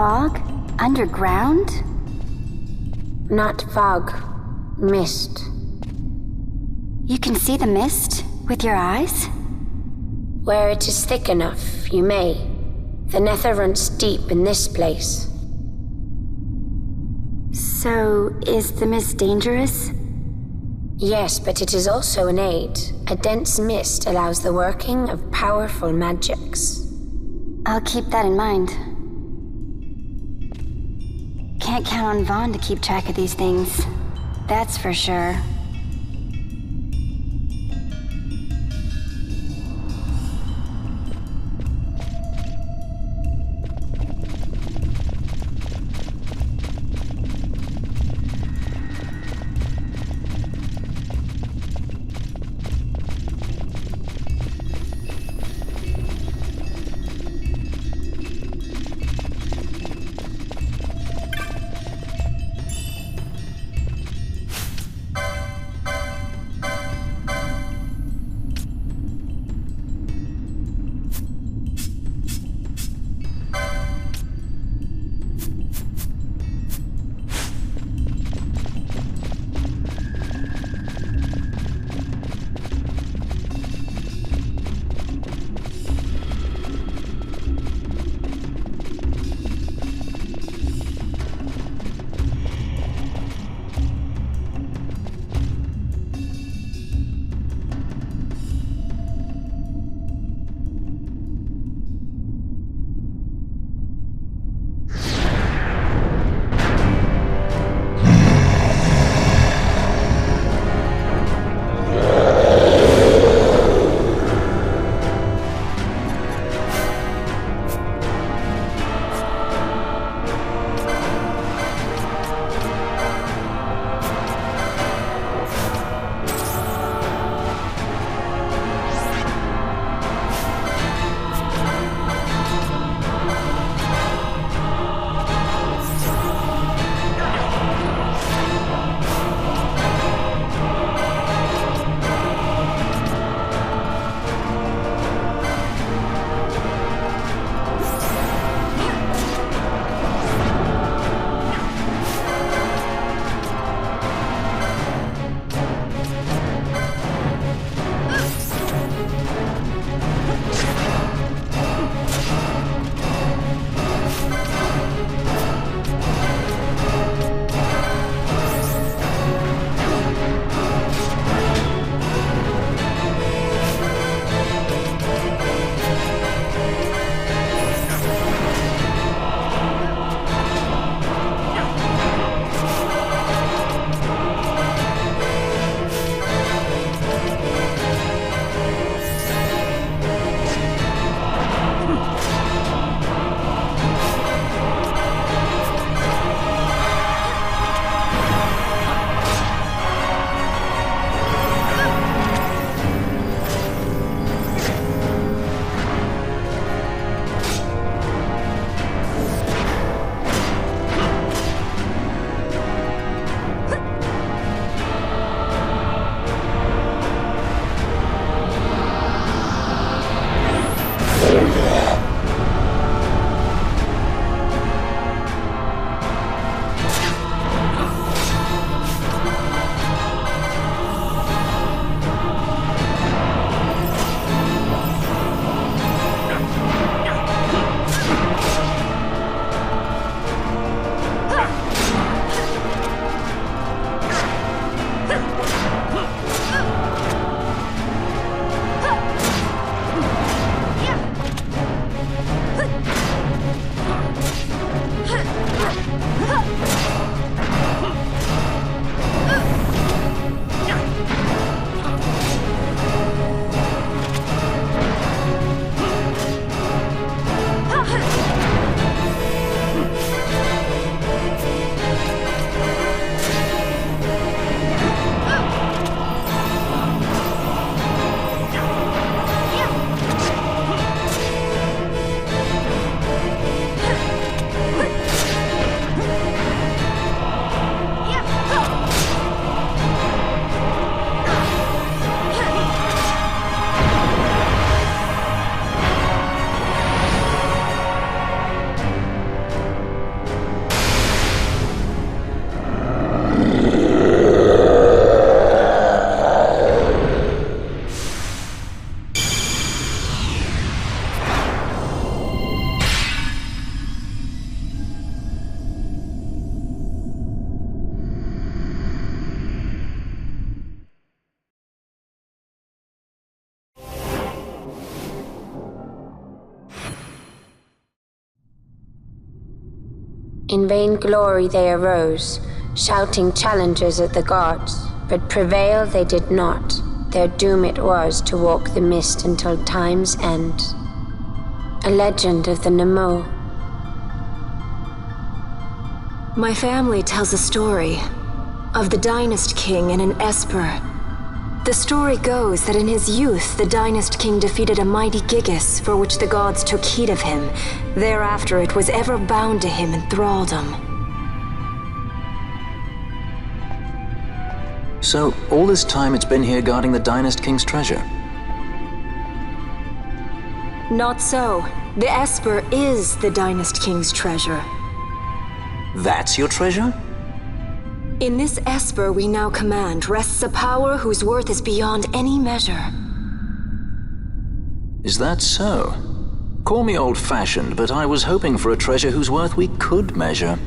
fog? Underground? Not fog. Mist. You can see the mist with your eyes? Where it is thick enough, you may. The nether runs deep in this place. So, is the mist dangerous? Yes, but it is also an aid. A dense mist allows the working of powerful magics. I'll keep that in mind. Can't count on Vaughn to keep track of these things. That's for sure. In vain glory they arose, shouting challenges at the gods, but prevail they did not. Their doom it was to walk the mist until time's end. A legend of the Nemo. My family tells a story of the Dynast King and an Esper. The story goes that in his youth, the Dynast King defeated a mighty Gigas, for which the gods took heed of him. Thereafter, it was ever bound to him in thraldom. So, all this time it's been here guarding the Dynast King's treasure? Not so. The Esper is the Dynast King's treasure. That's your treasure? In this Esper we now command rests a power whose worth is beyond any measure. Is that so? Call me old-fashioned, but I was hoping for a treasure whose worth we could measure.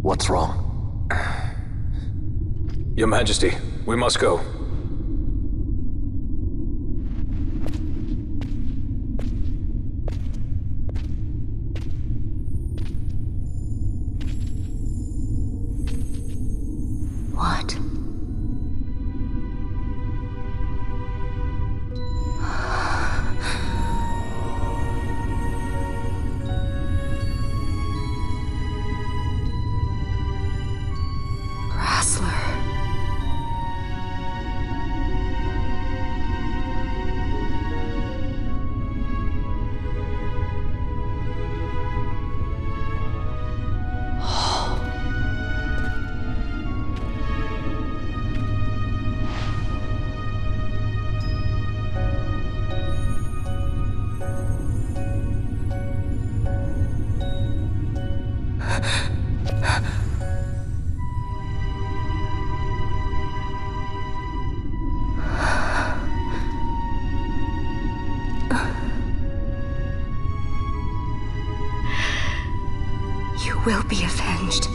What's wrong? Your Majesty, we must go. What? Will be avenged.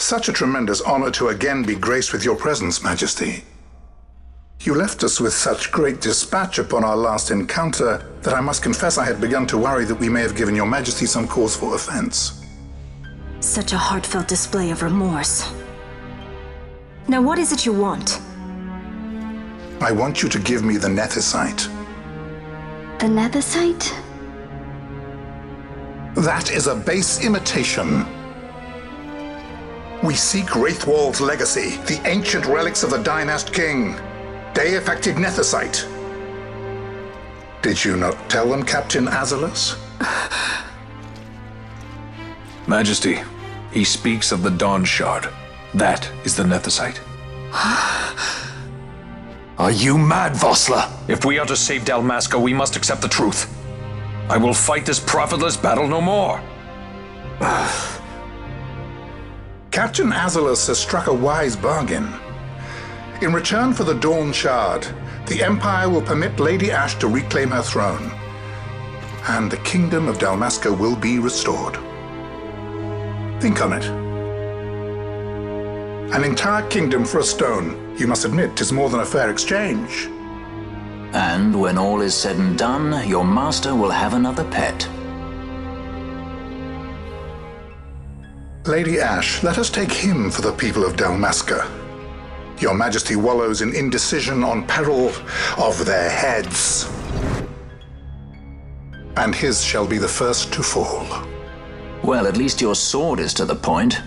such a tremendous honor to again be graced with your presence, Majesty. You left us with such great dispatch upon our last encounter that I must confess I had begun to worry that we may have given your Majesty some cause for offense. Such a heartfelt display of remorse. Now what is it you want? I want you to give me the Nethicite. The Nethicite? That is a base imitation. We seek Wraithwald's legacy, the ancient relics of the Dynast King. Day-affected Nethicite. Did you not tell them, Captain Azalus? Majesty, he speaks of the Dawn Shard. That is the Nethicite. Are you mad, Vossler? If we are to save Dalmasca, we must accept the truth. I will fight this profitless battle no more. Captain Azalus has struck a wise bargain. In return for the Dawn Shard, the Empire will permit Lady Ash to reclaim her throne, and the Kingdom of Dalmasca will be restored. Think on it. An entire kingdom for a stone, you must admit, is more than a fair exchange. And when all is said and done, your master will have another pet. Lady Ash, let us take him for the people of Dalmasca. Your Majesty wallows in indecision on peril of their heads. And his shall be the first to fall. Well, at least your sword is to the point.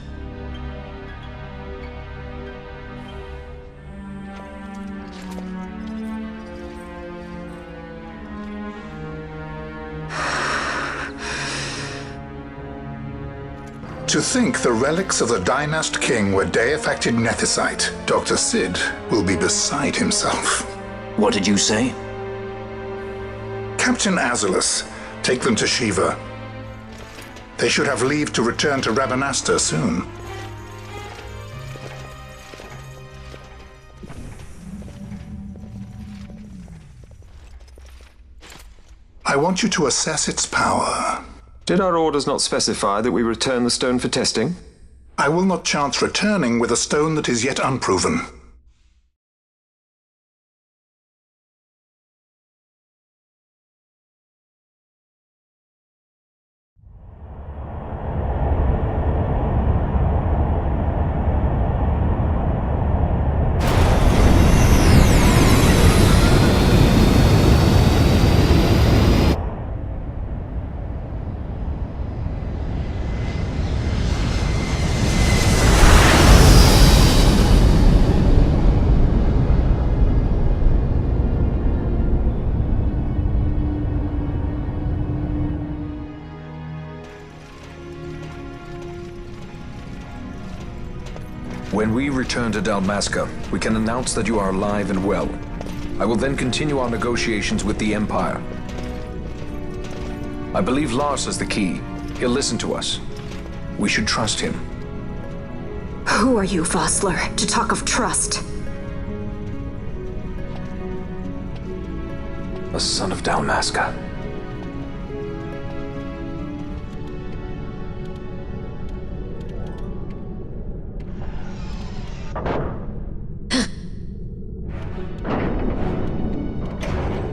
To think the relics of the Dynast King were day-affected Nethicite, Dr. Sid will be beside himself. What did you say? Captain Azalus, take them to Shiva. They should have leave to return to Rabanastre soon. I want you to assess its power. Did our orders not specify that we return the stone for testing? I will not chance returning with a stone that is yet unproven. When we return to Dalmasca, we can announce that you are alive and well. I will then continue our negotiations with the Empire. I believe Lars has the key. He'll listen to us. We should trust him. Who are you, Vossler, to talk of trust? A son of Dalmasca.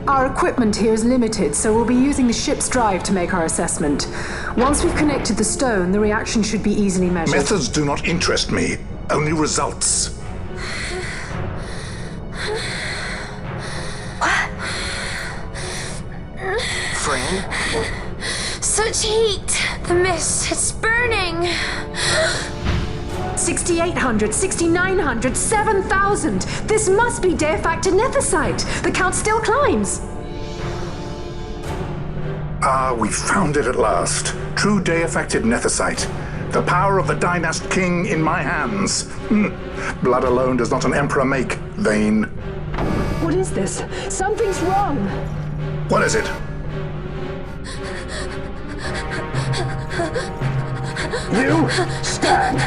Our equipment here is limited, so we'll be using the ship's drive to make our assessment. Once we've connected the stone, the reaction should be easily measured. Methods do not interest me, only results. Fran? Such heat! The mist, it's burning! 6,800, 6,900, 7,000! This must be day-affected Nethicite! The count still climbs! Ah, we found it at last. True day-affected Nethicite. The power of the Dynast King in my hands. Blood alone does not an emperor make, vain. What is this? Something's wrong! What is it? You stand!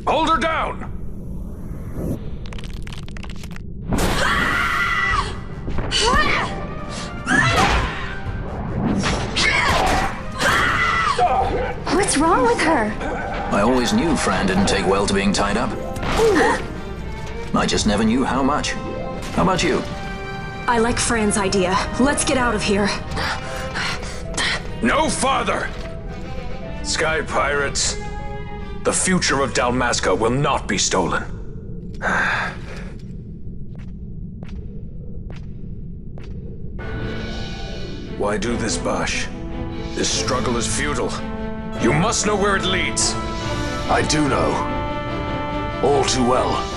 Hold her down! What's What's wrong with her? I always knew Fran didn't take well to being tied up. I just never knew how much. How about you? I like Fran's idea. Let's get out of here. No farther! Sky Pirates, the future of Dalmasca will not be stolen. Why do this, Bash? This struggle is futile. You must know where it leads. I do know. All too well.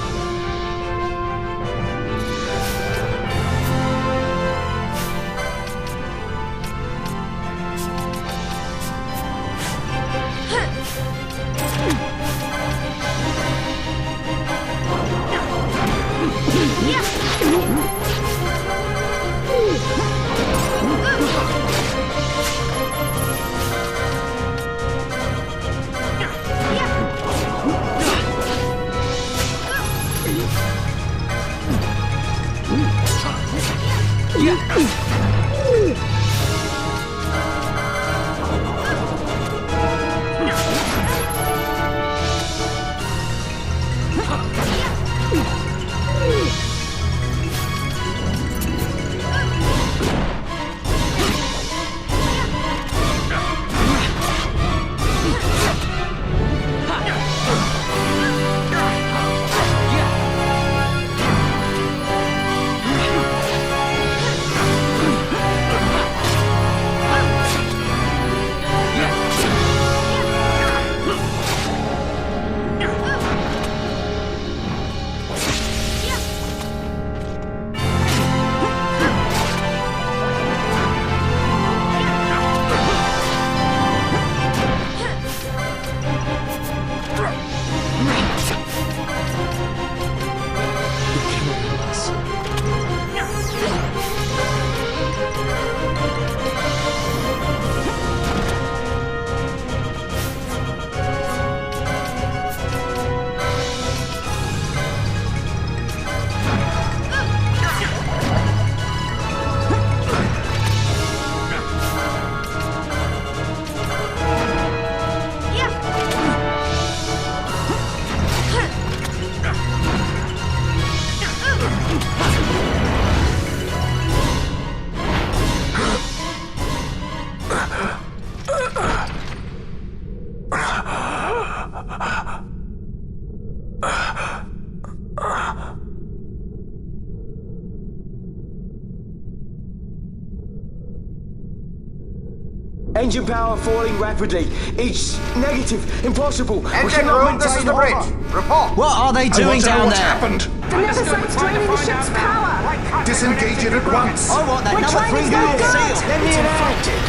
Engine power falling rapidly. It's negative. Impossible. Engine room, this is the bridge. Report. What are they doing down what's there? happened. The Neversite's draining the ship's power! Disengage it at once. I want that number 3 unit seal. Let me infected.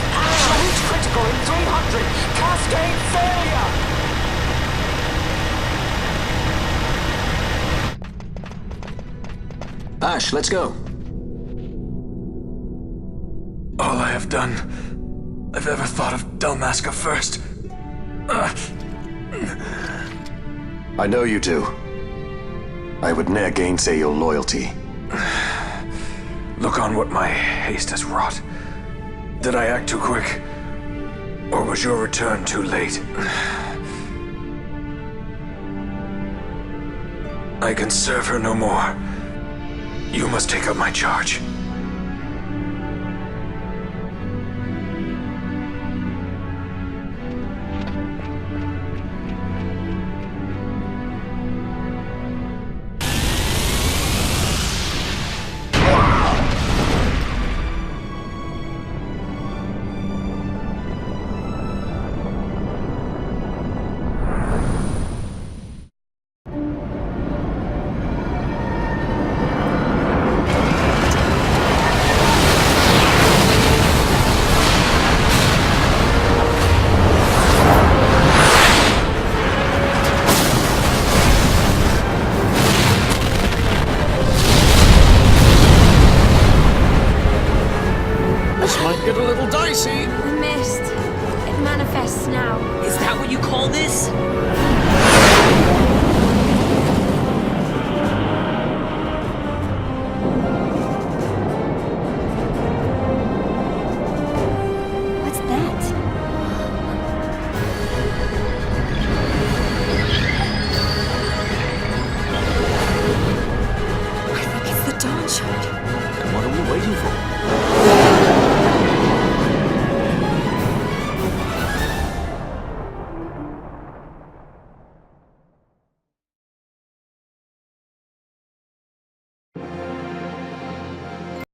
Challenge critical in 300. Cascade failure. Ash, let's go. All I have done, I've ever thought of Dalmasca first. I know you do. I would ne'er gainsay your loyalty. Look on what my haste has wrought. Did I act too quick? Or was your return too late? I can serve her no more. You must take up my charge. Get a little dicey. The mist. It manifests now. Is that what you call this? What's that? evil.